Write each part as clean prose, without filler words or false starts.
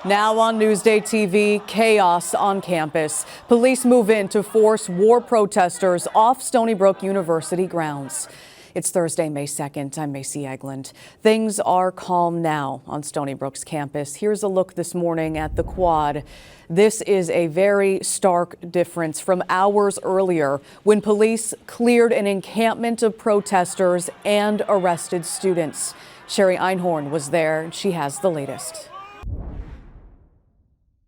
Now on Newsday TV, chaos on campus. Police move in to force war protesters off Stony Brook University grounds. It's Thursday, May 2nd. I'm Macy Eglund. Things are calm now on Stony Brook's campus. Here's a look this morning at the quad. This is a very stark difference from hours earlier when police cleared an encampment of protesters and arrested students. Sherry Einhorn was there. She has the latest.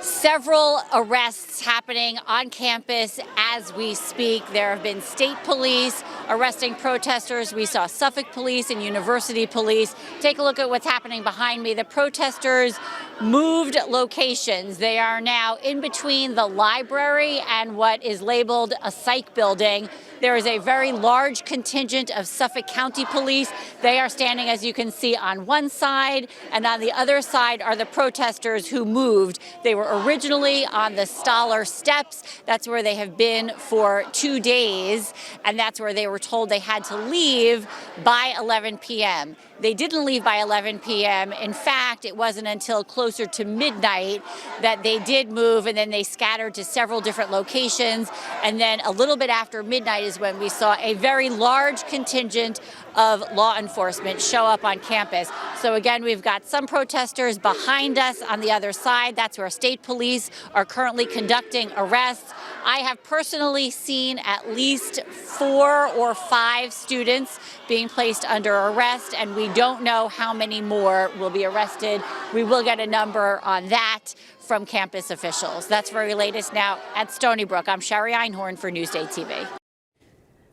Several arrests happening on campus as we speak. There have been state police arresting protesters. We saw Suffolk police and university police. Take a look at what's happening behind me. The protesters moved locations. They are now in between the library and what is labeled a psych building. There is a very large contingent of Suffolk County police. They are standing, as you can see, on one side, and on the other side are the protesters who moved. They were originally on the Stoller steps. That's where they have been for 2 days, and that's where they were told they had to leave by 11 p.m. They didn't leave by 11 p.m. In fact, it wasn't until closer to midnight that they did move, and then they scattered to several different locations. And then a little bit after midnight is when we saw a very large contingent of law enforcement show up on campus. So again, we've got some protesters behind us on the other side. That's where state police are currently conducting arrests. I have personally seen at least 4 or 5 students being placed under arrest, and we don't know how many more will be arrested. We will get a number on that from campus officials. That's very latest now at Stony Brook. I'm Sherry Einhorn for Newsday TV.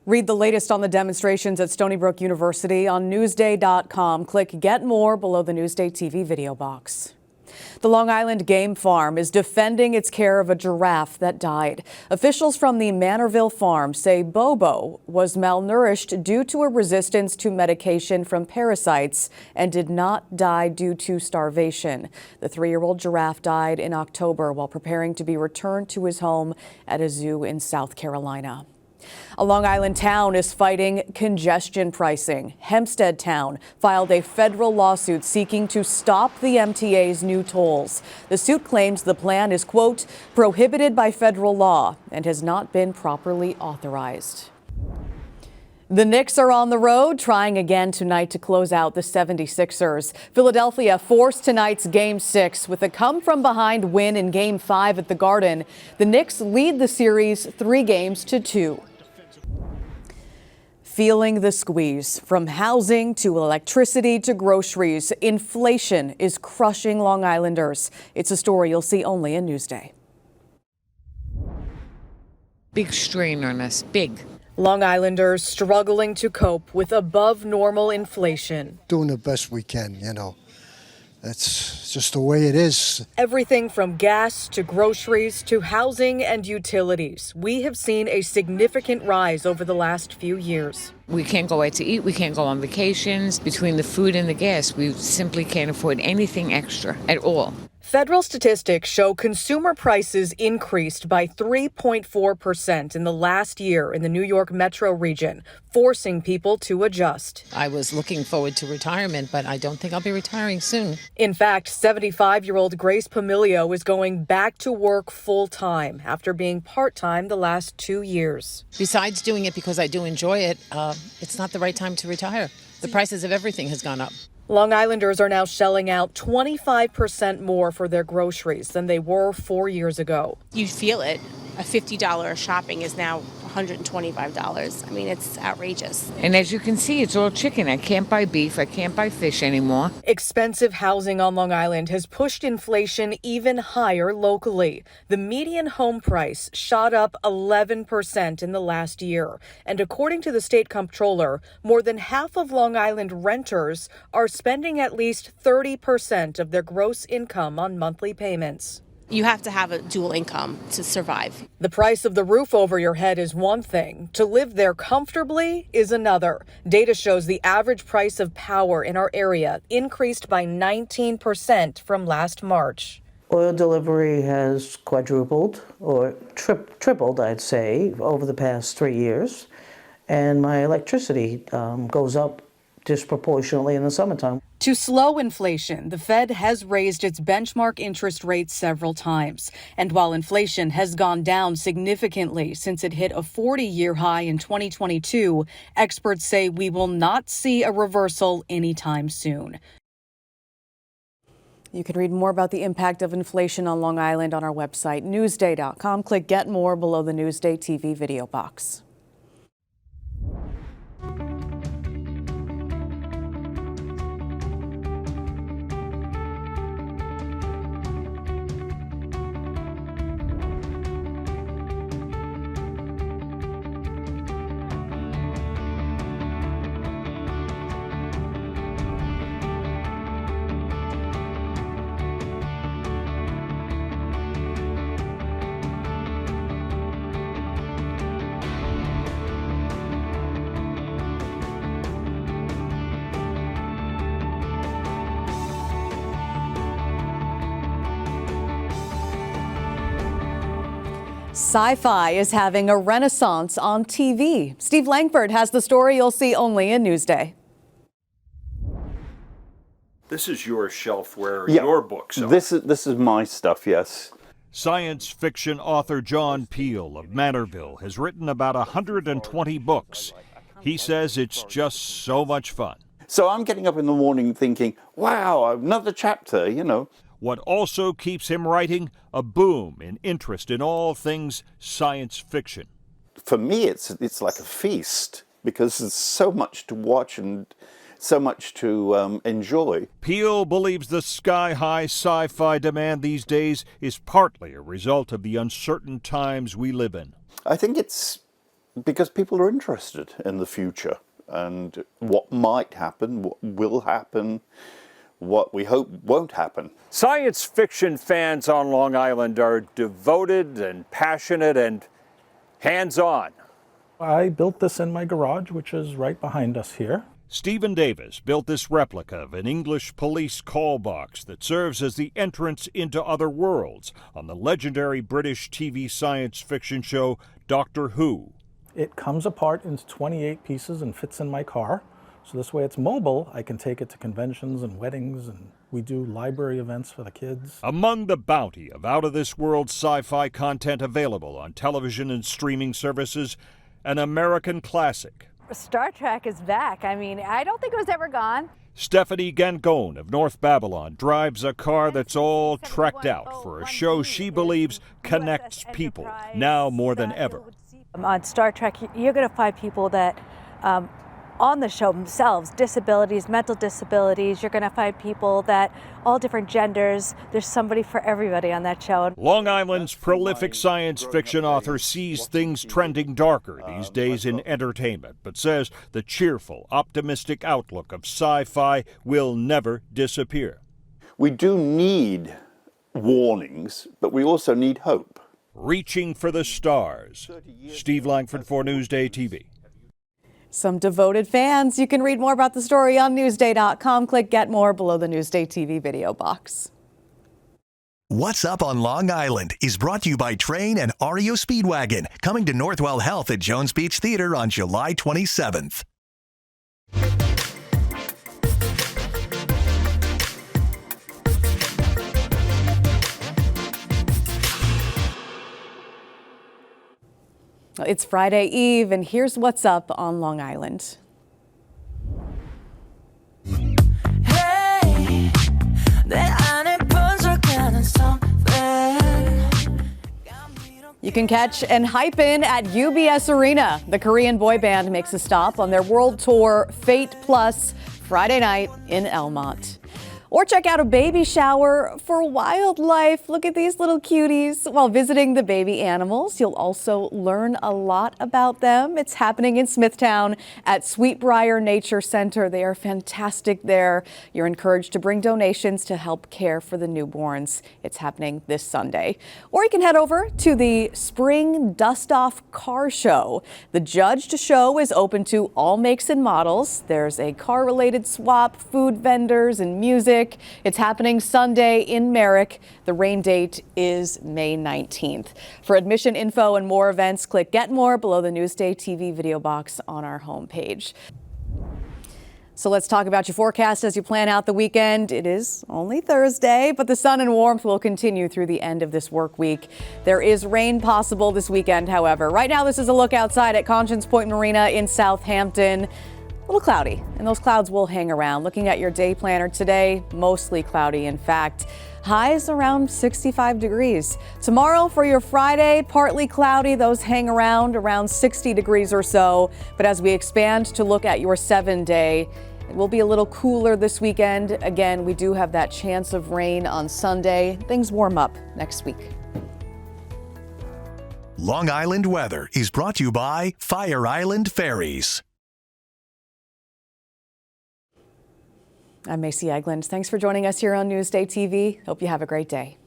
Read the latest on the demonstrations at Stony Brook University on Newsday.com. Click Get More below the Newsday TV video box. The Long Island Game Farm is defending its care of a giraffe that died. Officials from the Manorville farm say Bobo was malnourished due to a resistance to medication from parasites and did not die due to starvation. The 3-year-old giraffe died in October while preparing to be returned to his home at a zoo in South Carolina. A Long Island town is fighting congestion pricing. Hempstead town filed a federal lawsuit seeking to stop the MTA's new tolls. The suit claims the plan is, quote, prohibited by federal law and has not been properly authorized. The Knicks are on the road, trying again tonight to close out the 76ers. Philadelphia forced tonight's Game 6 with a come-from-behind win in Game 5 at the Garden. The Knicks lead the series 3-2. Feeling the squeeze. From housing to electricity to groceries, inflation is crushing Long Islanders. It's a story you'll see only in Newsday. Big strain on us, big. Long Islanders struggling to cope with above normal inflation. Doing the best we can, you know. That's just the way it is. Everything from gas to groceries to housing and utilities. We have seen a significant rise over the last few years. We can't go out to eat. We can't go on vacations. Between the food and the gas, we simply can't afford anything extra at all. Federal statistics show consumer prices increased by 3.4% in the last year in the New York metro region, forcing people to adjust. I was looking forward to retirement, but I don't think I'll be retiring soon. In fact, 75-year-old Grace Pamilio is going back to work full-time after being part-time the last 2 years. Besides doing it because I do enjoy it, it's not the right time to retire. The prices of everything has gone up. Long Islanders are now shelling out 25% more for their groceries than they were 4 years ago. You feel it. A $50 shopping is now $125. I mean, it's outrageous. And as you can see, it's all chicken. I can't buy beef. I can't buy fish anymore. Expensive housing on Long Island has pushed inflation even higher locally. The median home price shot up 11% in the last year. And according to the state comptroller, more than half of Long Island renters are spending at least 30% of their gross income on monthly payments. You have to have a dual income to survive. The price of the roof over your head is one thing. To live there comfortably is another. Data shows the average price of power in our area increased by 19% from last March. Oil delivery has quadrupled or tripled, I'd say, over the past 3 years. And my electricity goes up disproportionately in the summertime. To slow inflation, the Fed has raised its benchmark interest rate several times. And while inflation has gone down significantly since it hit a 40-year high in 2022, experts say we will not see a reversal anytime soon. You can read more about the impact of inflation on Long Island on our website, newsday.com. Click Get More below the Newsday TV video box. Sci-fi is having a renaissance on TV. Steve Langford has the story you'll see only in Newsday. This is your shelf where your books are. This is my stuff, yes. Science fiction author John Peel of Manorville has written about 120 books. He says it's just so much fun. So I'm getting up in the morning thinking, wow, another chapter, you know. What also keeps him writing? A boom in interest in all things science fiction. For me, it's like a feast because there's so much to watch and so much to enjoy. Peel believes the sky-high sci-fi demand these days is partly a result of the uncertain times we live in. I think it's because people are interested in the future and what might happen, what will happen, what we hope won't happen. Science fiction fans on Long Island are devoted and passionate and hands-on. I built this in my garage, which is right behind us here. Stephen Davis built this replica of an English police call box that serves as the entrance into other worlds on the legendary British TV science fiction show Doctor Who. It comes apart into 28 pieces and fits in my car. So this way it's mobile. I can take it to conventions and weddings, and we do library events for the kids. Among the bounty of out-of-this-world sci-fi content available on television and streaming services, an American classic. Star Trek is back. I mean, I don't think it was ever gone. Stephanie Gangone of North Babylon drives a car that's all trekked out for a show she believes connects people now more than ever. On Star Trek, you're going to find people that on the show themselves, disabilities, mental disabilities. You're going to find people that all different genders. There's somebody for everybody on that show. Long Island's prolific science fiction author sees things trending darker these days in entertainment, but says the cheerful, optimistic outlook of sci-fi will never disappear. We do need warnings, but we also need hope. Reaching for the stars. Steve Langford for Newsday TV. Some devoted fans. You can read more about the story on newsday.com. Click Get More below the Newsday TV video box. What's Up on Long Island is brought to you by Train and REO Speedwagon, coming to Northwell Health at Jones Beach Theater on July 27th. It's Friday Eve, and here's what's up on Long Island. Hey, you can catch and hype in at UBS Arena. The Korean boy band makes a stop on their world tour Fate Plus Friday night in Elmont. Or check out a baby shower for wildlife. Look at these little cuties. While visiting the baby animals, you'll also learn a lot about them. It's happening in Smithtown at Sweetbriar Nature Center. They are fantastic there. You're encouraged to bring donations to help care for the newborns. It's happening this Sunday. Or you can head over to the Spring Dust Off Car Show. The judged show is open to all makes and models. There's a car-related swap, food vendors, and music. It's happening Sunday in Merrick. The rain date is May 19th. For admission info and more events, click Get More below the Newsday TV video box on our homepage. So let's talk about your forecast as you plan out the weekend. It is only Thursday, but the sun and warmth will continue through the end of this work week. There is rain possible this weekend, however. Right now, this is a look outside at Conscience Point Marina in Southampton. A little cloudy, and those clouds will hang around. Looking at your day planner today, mostly cloudy, in fact. Highs around 65 degrees. Tomorrow for your Friday, partly cloudy. Those hang around 60 degrees or so. But as we expand to look at your 7-day, it will be a little cooler this weekend. Again, we do have that chance of rain on Sunday. Things warm up next week. Long Island weather is brought to you by Fire Island Ferries. I'm Macy Eglund. Thanks for joining us here on Newsday TV. Hope you have a great day.